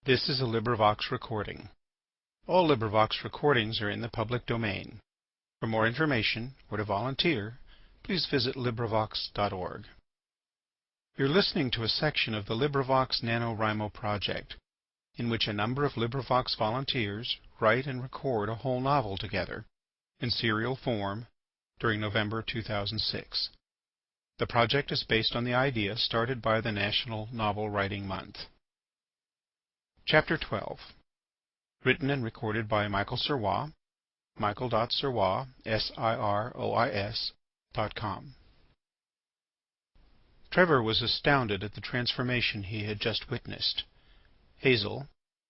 This is a LbriVox recording. All LbriVox recordings are in the public domain. For more information or to volunteer, please visit LbriVox.org. You're listening to a section of the LbriVox NaNoWriMo project, in which a number of LbriVox volunteers write and record a whole novel together, in serial form, during November 2006. The project is based on the idea started by the National Novel Writing Month. Chapter 12. Written and recorded by Michael Sirois, michael.sirois, Sirois.com. Trevor was astounded at the transformation he had just witnessed. Hazel,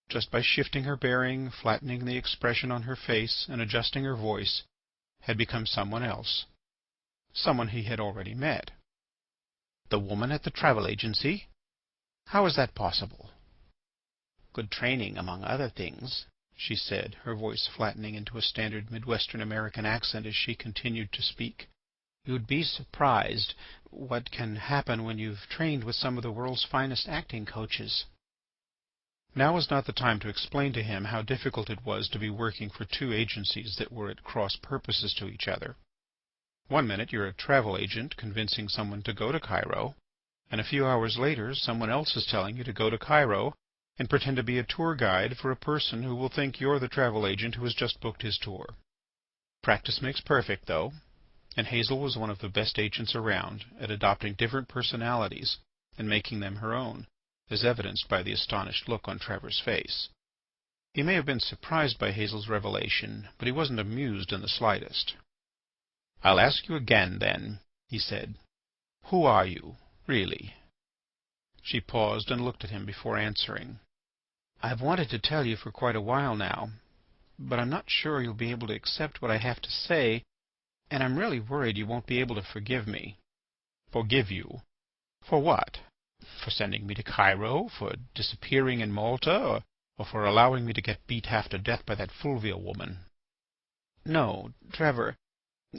just by shifting her bearing, flattening the expression on her face, and adjusting her voice, had become someone else. Someone he had already met. The woman at the travel agency? How is that possible? Good training, among other things, she said, her voice flattening into a standard Midwestern American accent as she continued to speak. You'd be surprised what can happen when you've trained with some of the world's finest acting coaches. Now was not the time to explain to him how difficult it was to be working for two agencies that were at cross purposes to each other. One minute you're a travel agent convincing someone to go to Cairo, and a few hours later someone else is telling you to go to Cairo and pretend to be a tour guide for a person who will think you're the travel agent who has just booked his tour. Practice makes perfect, though, and Hazel was one of the best agents around at adopting different personalities and making them her own, as evidenced by the astonished look on Trevor's face. He may have been surprised by Hazel's revelation, but he wasn't amused in the slightest. "I'll ask you again, then," he said. "Who are you, really?" She paused and looked at him before answering. "I've wanted to tell you for quite a while now, but I'm not sure you'll be able to accept what I have to say, and I'm really worried you won't be able to forgive me." "Forgive you? For what? For sending me to Cairo? For disappearing in Malta? Or for allowing me to get beat half to death by that Fulvia woman?" "No, Trevor,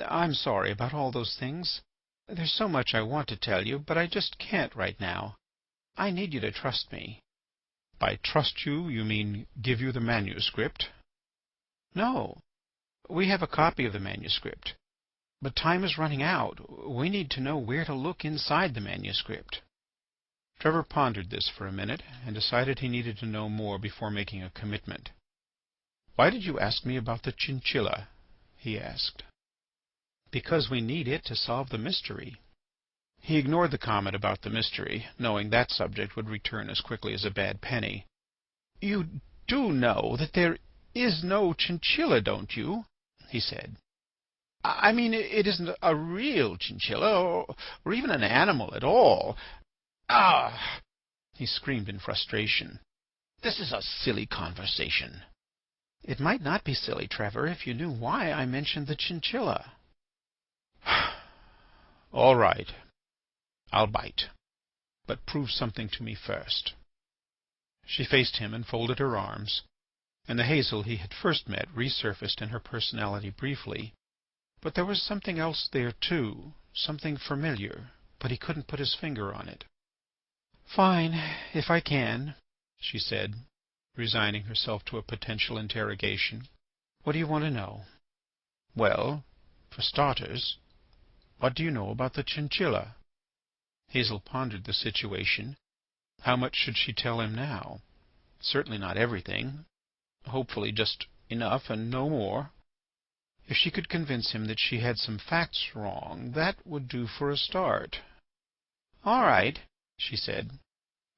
I'm sorry about all those things. There's so much I want to tell you, but I just can't right now. I need you to trust me." "By trust you, you mean give you the manuscript?" "No. We have a copy of the manuscript. But time is running out. We need to know where to look inside the manuscript." Trevor pondered this for a minute and decided he needed to know more before making a commitment. "Why did you ask me about the chinchilla?" he asked. "Because we need it to solve the mystery." He ignored the comment about the mystery, knowing that subject would return as quickly as a bad penny. "You do know that there is no chinchilla, don't you?" he said. "I mean, it isn't a real chinchilla, or even an animal at all. Ah!" he screamed in frustration. "This is a silly conversation." "It might not be silly, Trevor, if you knew why I mentioned the chinchilla." "All right. I'll bite. But prove something to me first." She faced him and folded her arms, and the Hazel he had first met resurfaced in her personality briefly. But there was something else there too, something familiar, but he couldn't put his finger on it. "Fine, if I can," she said, resigning herself to a potential interrogation. "What do you want to know?" "Well, for starters, what do you know about the chinchilla?" Hazel pondered the situation. How much should she tell him now? Certainly not everything. Hopefully just enough and no more. If she could convince him that she had some facts wrong, that would do for a start. "All right," she said.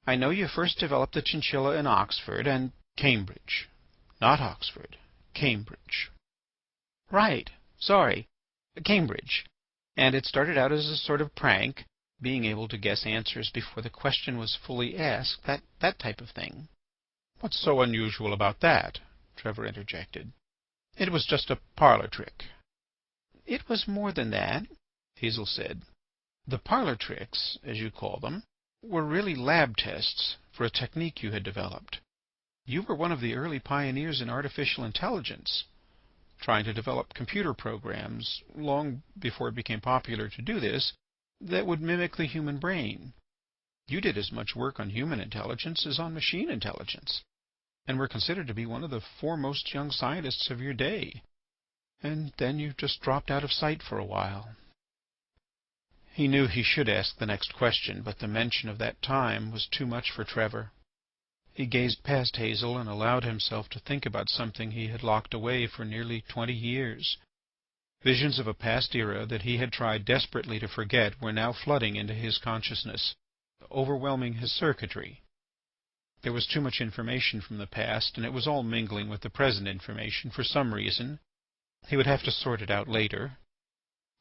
"I know you first developed the chinchilla in Oxford and—" "Cambridge. Not Oxford. Cambridge." "Right. Sorry. Cambridge. And it started out as a sort of prank, being able to guess answers before the question was fully asked, that type of thing." "What's so unusual about that?" Trevor interjected. "It was just a parlour trick." "It was more than that," Hazel said. "The parlour tricks, as you call them, were really lab tests for a technique you had developed. You were one of the early pioneers in artificial intelligence, trying to develop computer programs, long before it became popular to do this, that would mimic the human brain. You did as much work on human intelligence as on machine intelligence. and were considered to be one of the foremost young scientists of your day. And then you just dropped out of sight for a while." He knew he should ask the next question, but the mention of that time was too much for Trevor. He gazed past Hazel and allowed himself to think about something he had locked away for nearly 20 years. Visions of a past era that he had tried desperately to forget were now flooding into his consciousness, overwhelming his circuitry. There was too much information from the past, and it was all mingling with the present information for some reason. He would have to sort it out later.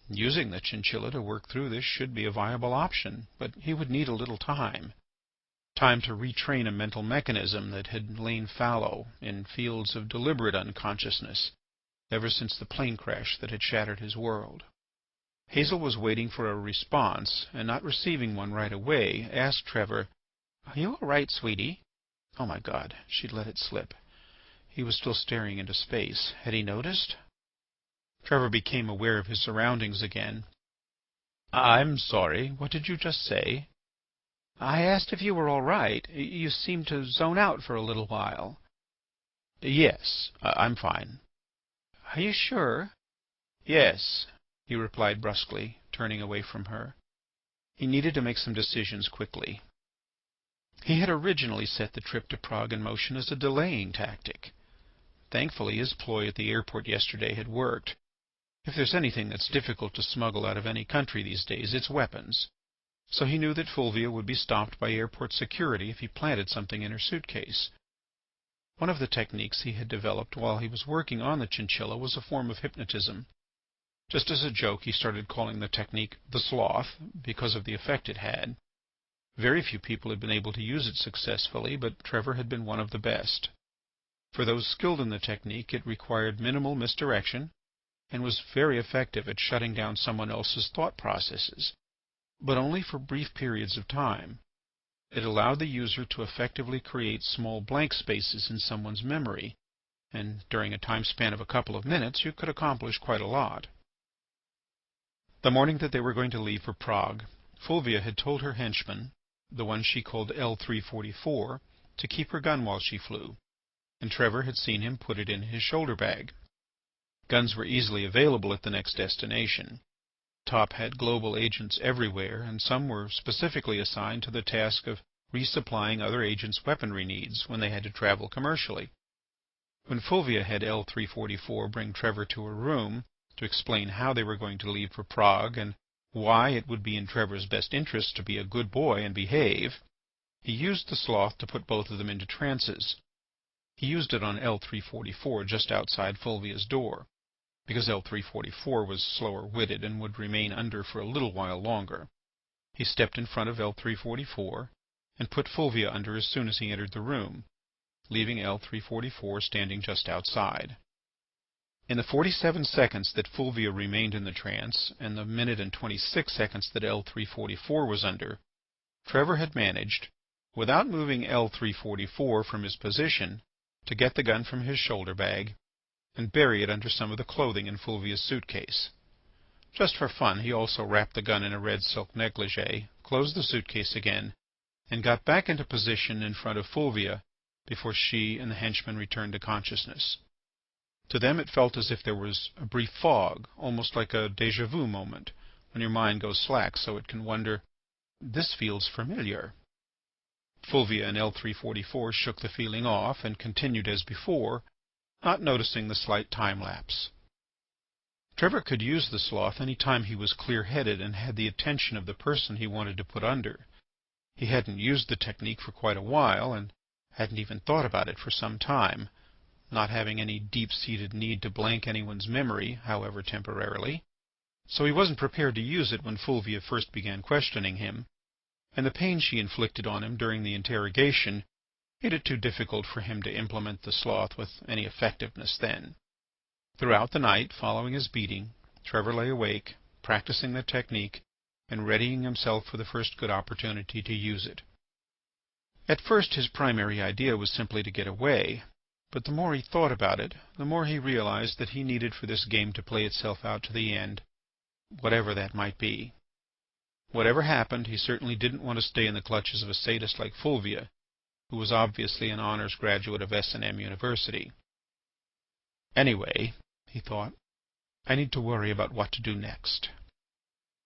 Using the chinchilla to work through this should be a viable option, but he would need a little time. Time to retrain a mental mechanism that had lain fallow in fields of deliberate unconsciousness ever since the plane crash that had shattered his world. Hazel was waiting for a response, and not receiving one right away, asked Trevor, "Are you all right, sweetie?" Oh, my God, she'd let it slip. He was still staring into space. Had he noticed? Trevor became aware of his surroundings again. "I'm sorry. What did you just say?" "I asked if you were all right. You seemed to zone out for a little while." "Yes, I'm fine." "Are you sure?" "Yes," he replied brusquely, turning away from her. He needed to make some decisions quickly. He had originally set the trip to Prague in motion as a delaying tactic. Thankfully, his ploy at the airport yesterday had worked. If there's anything that's difficult to smuggle out of any country these days, it's weapons. So he knew that Fulvia would be stopped by airport security if he planted something in her suitcase. One of the techniques he had developed while he was working on the chinchilla was a form of hypnotism. Just as a joke, he started calling the technique the sloth because of the effect it had. Very few people had been able to use it successfully, but Trevor had been one of the best. For those skilled in the technique, it required minimal misdirection and was very effective at shutting down someone else's thought processes, but only for brief periods of time. It allowed the user to effectively create small blank spaces in someone's memory, and during a time span of a couple of minutes you could accomplish quite a lot. The morning that they were going to leave for Prague, Fulvia had told her henchman, the one she called L344, to keep her gun while she flew, and Trevor had seen him put it in his shoulder bag. Guns were easily available at the next destination. Top had global agents everywhere, and some were specifically assigned to the task of resupplying other agents' weaponry needs when they had to travel commercially. When Fulvia had L344 bring Trevor to her room to explain how they were going to leave for Prague and why it would be in Trevor's best interest to be a good boy and behave, he used the sloth to put both of them into trances. He used it on L344 just outside Fulvia's door, because L344 was slower-witted and would remain under for a little while longer. He stepped in front of L344 and put Fulvia under as soon as he entered the room, leaving L344 standing just outside. In the 47 seconds that Fulvia remained in the trance and the minute and 26 seconds that L344 was under, Trevor had managed, without moving L344 from his position, to get the gun from his shoulder bag and bury it under some of the clothing in Fulvia's suitcase. Just for fun, he also wrapped the gun in a red silk negligee, closed the suitcase again, and got back into position in front of Fulvia before she and the henchman returned to consciousness. To them it felt as if there was a brief fog, almost like a déjà vu moment, when your mind goes slack so it can wonder, "This feels familiar." Fulvia and L344 shook the feeling off and continued as before, not noticing the slight time lapse. Trevor could use the sloth any time he was clear-headed and had the attention of the person he wanted to put under. He hadn't used the technique for quite a while and hadn't even thought about it for some time, not having any deep-seated need to blank anyone's memory, however temporarily. So he wasn't prepared to use it when Fulvia first began questioning him, and the pain she inflicted on him during the interrogation made it too difficult for him to implement the sloth with any effectiveness then. Throughout the night following his beating, Trevor lay awake, practicing the technique and readying himself for the first good opportunity to use it. At first his primary idea was simply to get away, but the more he thought about it, the more he realized that he needed for this game to play itself out to the end, whatever that might be. Whatever happened, he certainly didn't want to stay in the clutches of a sadist like Fulvia, who was obviously an honors graduate of S&M University. Anyway, he thought, I need to worry about what to do next.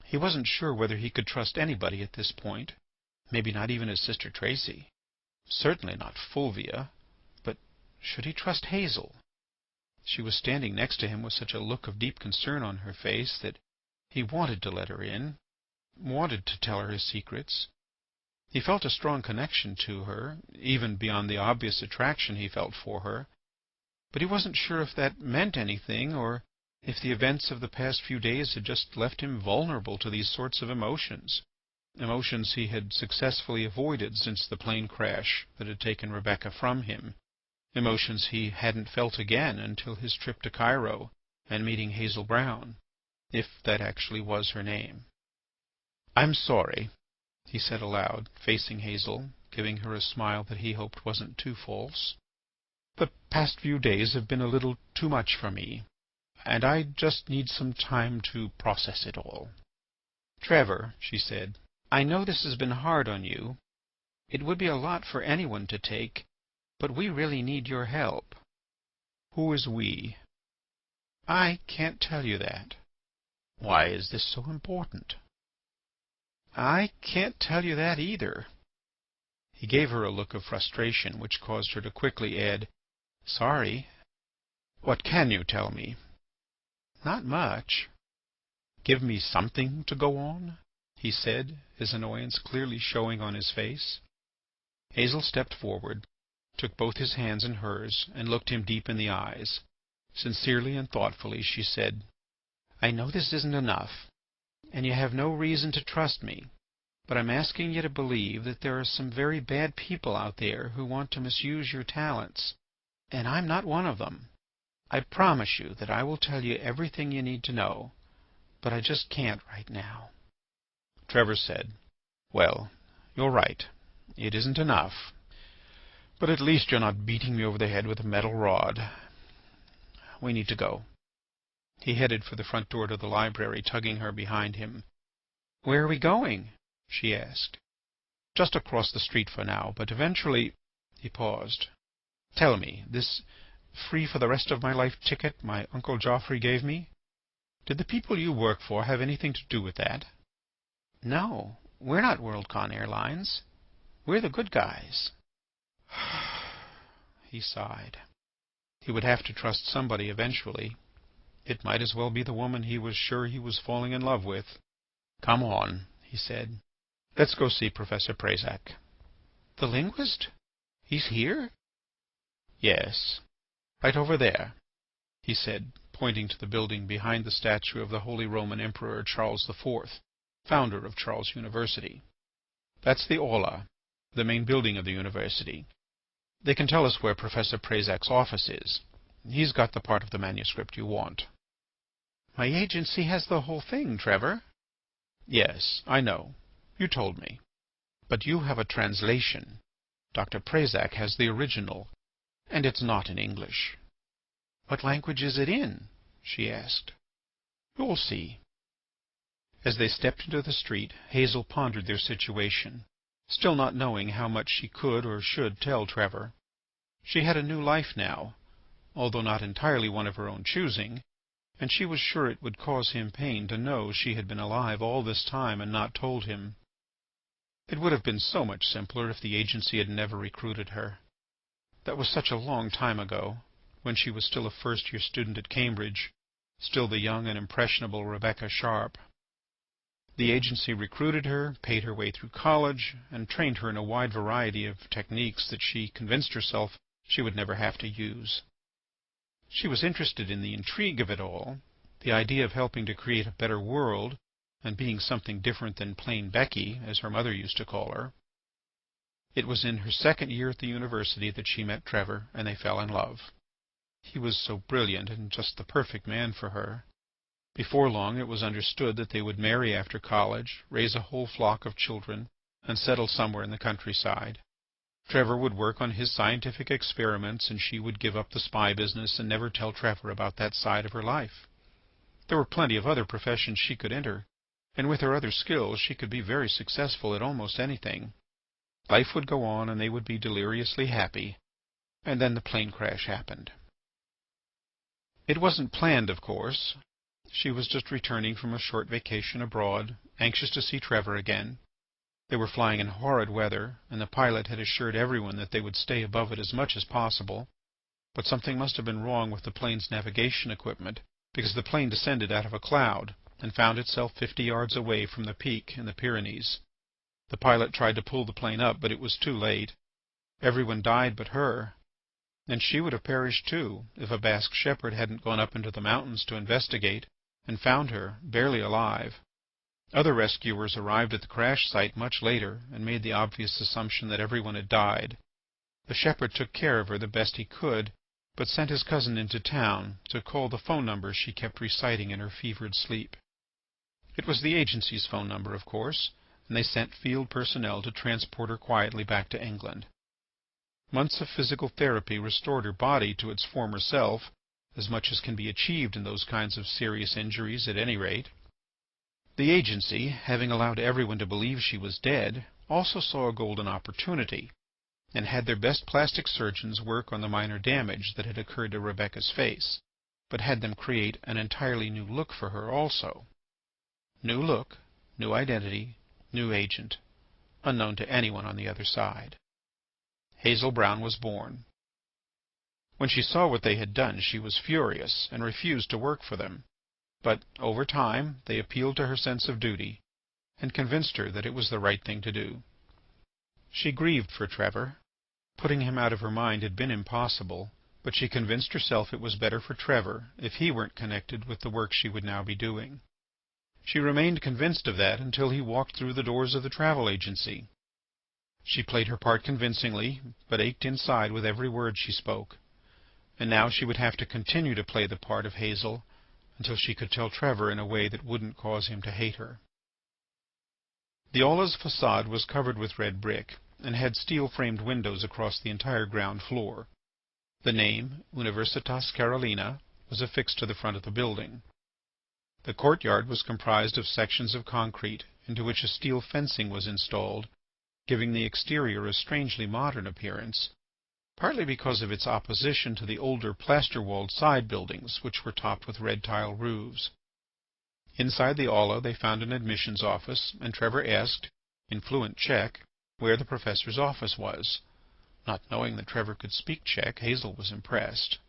He wasn't sure whether he could trust anybody at this point, maybe not even his sister Tracy. Certainly not Fulvia, but should he trust Hazel? She was standing next to him with such a look of deep concern on her face that he wanted to let her in, wanted to tell her his secrets. He felt a strong connection to her, even beyond the obvious attraction he felt for her, but he wasn't sure if that meant anything or if the events of the past few days had just left him vulnerable to these sorts of emotions, emotions he had successfully avoided since the plane crash that had taken Rebecca from him, emotions he hadn't felt again until his trip to Cairo and meeting Hazel Brown, if that actually was her name. "I'm sorry," he said aloud, facing Hazel, giving her a smile that he hoped wasn't too false. "The past few days have been a little too much for me, and I just need some time to process it all." "Trevor," she said, "I know this has been hard on you. It would be a lot for anyone to take, but we really need your help." "Who is we?" "I can't tell you that." "Why is this so important?" "I can't tell you that either." He gave her a look of frustration which caused her to quickly add, "Sorry." "What can you tell me?" "Not much." "Give me something to go on," he said, his annoyance clearly showing on his face. Hazel stepped forward, took both his hands in hers, and looked him deep in the eyes. Sincerely and thoughtfully she said, "I know this isn't enough, and you have no reason to trust me, but I'm asking you to believe that there are some very bad people out there who want to misuse your talents, and I'm not one of them. I promise you that I will tell you everything you need to know, but I just can't right now." Trevor said, "Well, you're right. It isn't enough. But at least you're not beating me over the head with a metal rod. We need to go." He headed for the front door to the library, tugging her behind him. "Where are we going?" she asked. "Just across the street for now, but eventually—" He paused. "Tell me, this free for the rest of my life ticket my Uncle Geoffrey gave me, did the people you work for have anything to do with that?" "No, we're not WorldCon Airlines. We're the good guys." He sighed. He would have to trust somebody eventually. It might as well be the woman he was sure he was falling in love with. "Come on," he said. "Let's go see Professor Prazak." "The linguist? He's here?" "Yes, right over there," he said, pointing to the building behind the statue of the Holy Roman Emperor Charles IV, founder of Charles University. "That's the aula, the main building of the university. They can tell us where Professor Prazak's office is. He's got the part of the manuscript you want." "My agency has the whole thing, Trevor." "Yes, I know. You told me. But you have a translation. Dr. Prazak has the original, and it's not in English." "What language is it in?" she asked. "You'll see." As they stepped into the street, Hazel pondered their situation, still not knowing how much she could or should tell Trevor. She had a new life now, although not entirely one of her own choosing, and she was sure it would cause him pain to know she had been alive all this time and not told him. It would have been so much simpler if the agency had never recruited her. That was such a long time ago, when she was still a first-year student at Cambridge, still the young and impressionable Rebecca Sharp. The agency recruited her, paid her way through college, and trained her in a wide variety of techniques that she convinced herself she would never have to use. She was interested in the intrigue of it all, the idea of helping to create a better world and being something different than plain Becky, as her mother used to call her. It was in her second year at the university that she met Trevor, and they fell in love. He was so brilliant and just the perfect man for her. Before long it was understood that they would marry after college, raise a whole flock of children, and settle somewhere in the countryside. Trevor would work on his scientific experiments, and she would give up the spy business and never tell Trevor about that side of her life. There were plenty of other professions she could enter, and with her other skills she could be very successful at almost anything. Life would go on and they would be deliriously happy. And then the plane crash happened. It wasn't planned, of course. She was just returning from a short vacation abroad, anxious to see Trevor again. They were flying in horrid weather, and the pilot had assured everyone that they would stay above it as much as possible. But something must have been wrong with the plane's navigation equipment, because the plane descended out of a cloud and found itself 50 yards away from the peak in the Pyrenees. The pilot tried to pull the plane up, but it was too late. Everyone died but her. And she would have perished too, if a Basque shepherd hadn't gone up into the mountains to investigate, and found her, barely alive. Other rescuers arrived at the crash site much later and made the obvious assumption that everyone had died. The shepherd took care of her the best he could, but sent his cousin into town to call the phone number she kept reciting in her fevered sleep. It was the agency's phone number, of course, and they sent field personnel to transport her quietly back to England. Months of physical therapy restored her body to its former self, as much as can be achieved in those kinds of serious injuries at any rate. The agency, having allowed everyone to believe she was dead, also saw a golden opportunity, and had their best plastic surgeons work on the minor damage that had occurred to Rebecca's face, but had them create an entirely new look for her also. New look, new identity, new agent, unknown to anyone on the other side. Hazel Brown was born. When she saw what they had done, she was furious and refused to work for them. But over time they appealed to her sense of duty and convinced her that it was the right thing to do. She grieved for Trevor. Putting him out of her mind had been impossible, but she convinced herself it was better for Trevor if he weren't connected with the work she would now be doing. She remained convinced of that until he walked through the doors of the travel agency. She played her part convincingly, but ached inside with every word she spoke. And now she would have to continue to play the part of Hazel until she could tell Trevor in a way that wouldn't cause him to hate her. The Aula's façade was covered with red brick and had steel-framed windows across the entire ground floor. The name, Universitas Carolina, was affixed to the front of the building. The courtyard was comprised of sections of concrete into which a steel fencing was installed, giving the exterior a strangely modern appearance, partly because of its opposition to the older plaster-walled side buildings which were topped with red tile roofs. Inside the aula they found an admissions office, and Trevor asked, in fluent Czech, where the professor's office was. Not knowing that Trevor could speak Czech, Hazel was impressed.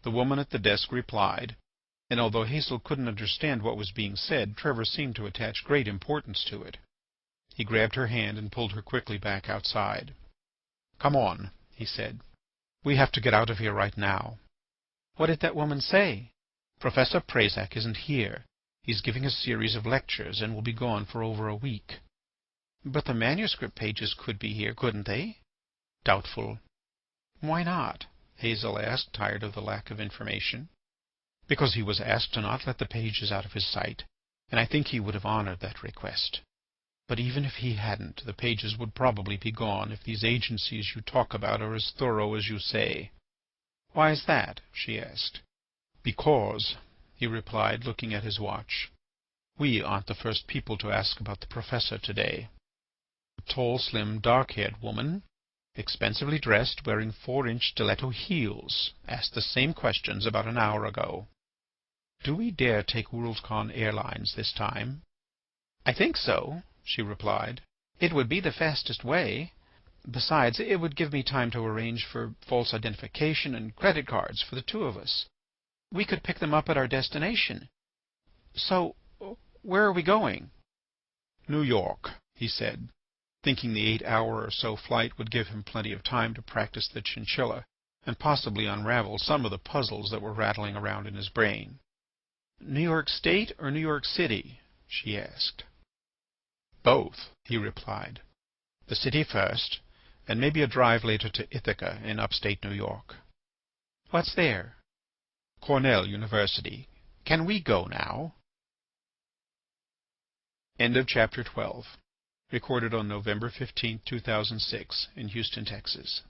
The woman at the desk replied, and although Hazel couldn't understand what was being said, Trevor seemed to attach great importance to it. He grabbed her hand and pulled her quickly back outside. "Come on," he said. "We have to get out of here right now." "What did that woman say?" "Professor Prazak isn't here. He's giving a series of lectures and will be gone for over a week." "But the manuscript pages could be here, couldn't they?" "Doubtful." "Why not?" Hazel asked, tired of the lack of information. "Because he was asked to not let the pages out of his sight, and I think he would have honoured that request. But even if he hadn't, the pages would probably be gone if these agencies you talk about are as thorough as you say." "Why is that?" she asked. "Because," he replied, looking at his watch, "we aren't the first people to ask about the professor today. A tall, slim, dark-haired woman, expensively dressed, wearing 4-inch stiletto heels, asked the same questions about an hour ago. Do we dare take Worldcon Airlines this time?" "I think so," she replied. "It would be the fastest way. Besides, it would give me time to arrange for false identification and credit cards for the two of us. We could pick them up at our destination. So, where are we going?" "New York," he said, thinking the 8-hour or so flight would give him plenty of time to practice the chinchilla and possibly unravel some of the puzzles that were rattling around in his brain. "New York State or New York City?" she asked. "Both," he replied. "The city first, and maybe a drive later to Ithaca in upstate New York." "What's there?" "Cornell University. Can we go now?" End of chapter 12. Recorded on November 15, 2006, in Houston, Texas.